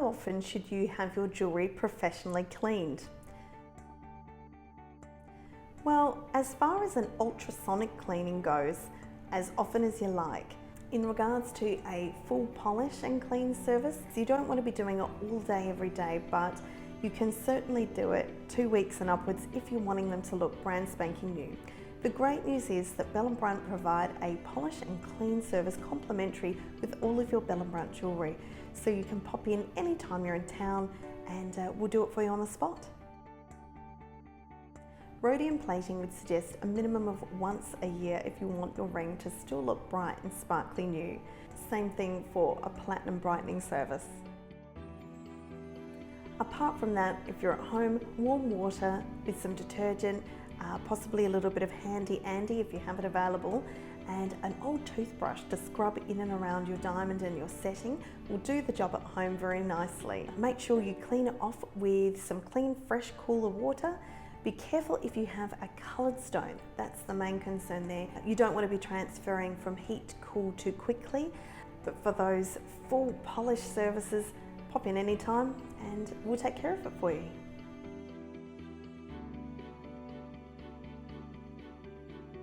often should you have your jewellery professionally cleaned? Well, as far as an ultrasonic cleaning goes, as often as you like. In regards to a full polish and clean service, you don't want to be doing it all day every day, but you can certainly do it 2 weeks and upwards if you're wanting them to look brand spanking new. The great news is that Bell & Brunt provide a polish and clean service complimentary with all of your Bell & Brunt jewellery. So you can pop in anytime you're in town and we'll do it for you on the spot. Rhodium plating would suggest a minimum of once a year if you want your ring to still look bright and sparkly new. Same thing for a platinum brightening service. Apart from that, if you're at home, warm water with some detergent, possibly a little bit of handy Andy if you have it available, and an old toothbrush to scrub in and around your diamond and your setting will do the job at home very nicely. Make sure you clean it off with some clean, fresh, cooler water. Be careful if you have a coloured stone, that's the main concern there. You don't want to be transferring from heat to cool too quickly, but for those full polish services, pop in anytime and we'll take care of it for you.